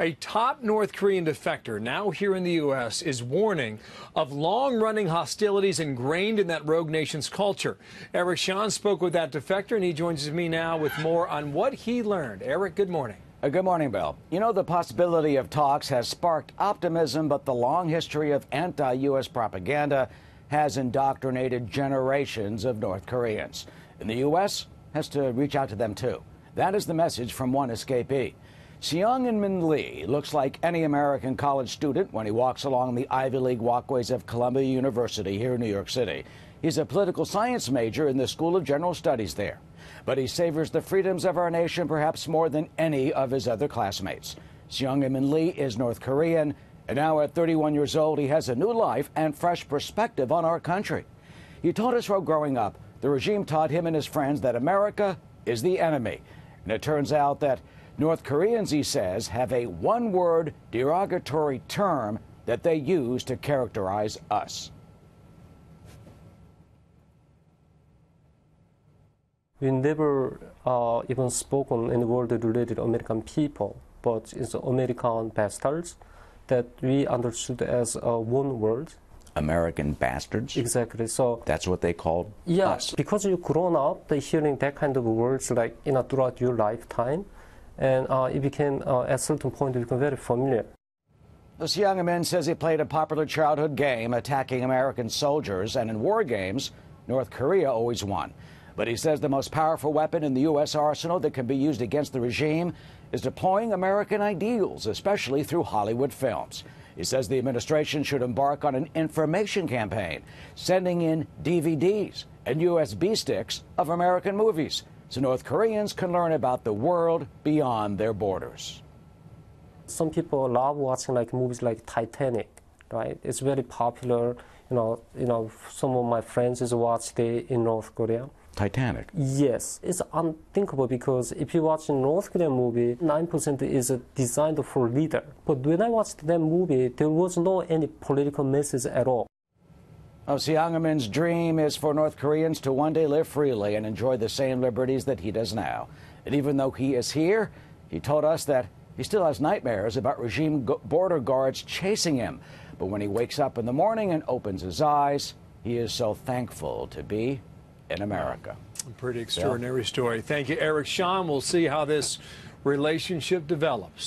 A top North Korean defector now here in the U.S. is warning of long-running hostilities ingrained in that rogue nation's culture. Eric Shawn spoke with that defector, and he joins me now with more on what he learned. Eric, good morning. Good morning, Bill. You know, the possibility of talks has sparked optimism, but the long history of anti-U.S. propaganda has indoctrinated generations of North Koreans. And the U.S. has to reach out to them, too. That is the message from one escapee. Seung-min Lee looks like any American college student when he walks along the Ivy League walkways of Columbia University here in New York City. He's a political science major in the School of General Studies there. But he savors the freedoms of our nation perhaps more than any of his other classmates. Seung-min Lee is North Korean, and now at 31 years old, he has a new life and fresh perspective on our country. He told us while growing up, the regime taught him and his friends that America is the enemy. And it turns out that North Koreans, he says, have a one-word derogatory term that they use to characterize us. We never even spoken any word related to American people, but it's American bastards that we understood as one word. American bastards? Exactly. So that's what they called us. Because you've grown up hearing that kind of words like throughout your lifetime, and it became at a certain point it became very familiar. This young man says he played a popular childhood game attacking American soldiers, and in war games, North Korea always won. But he says the most powerful weapon in the U.S. arsenal that can be used against the regime is deploying American ideals, especially through Hollywood films. He says the administration should embark on an information campaign, sending in DVDs and USB sticks of American movies, so North Koreans can learn about the world beyond their borders. Some people love watching movies like Titanic, right? It's very popular. Some of my friends has watched it in North Korea. Titanic? Yes. It's unthinkable because if you watch a North Korean movie, 9% is designed for leader. But when I watched that movie, there was no any political message at all. Seung-min's dream is for North Koreans to one day live freely and enjoy the same liberties that he does now. And even though he is here, he told us that he still has nightmares about regime border guards chasing him. But when he wakes up in the morning and opens his eyes, he is so thankful to be in America. A pretty extraordinary story. Thank you, Eric. Shawn, we'll see how this relationship develops.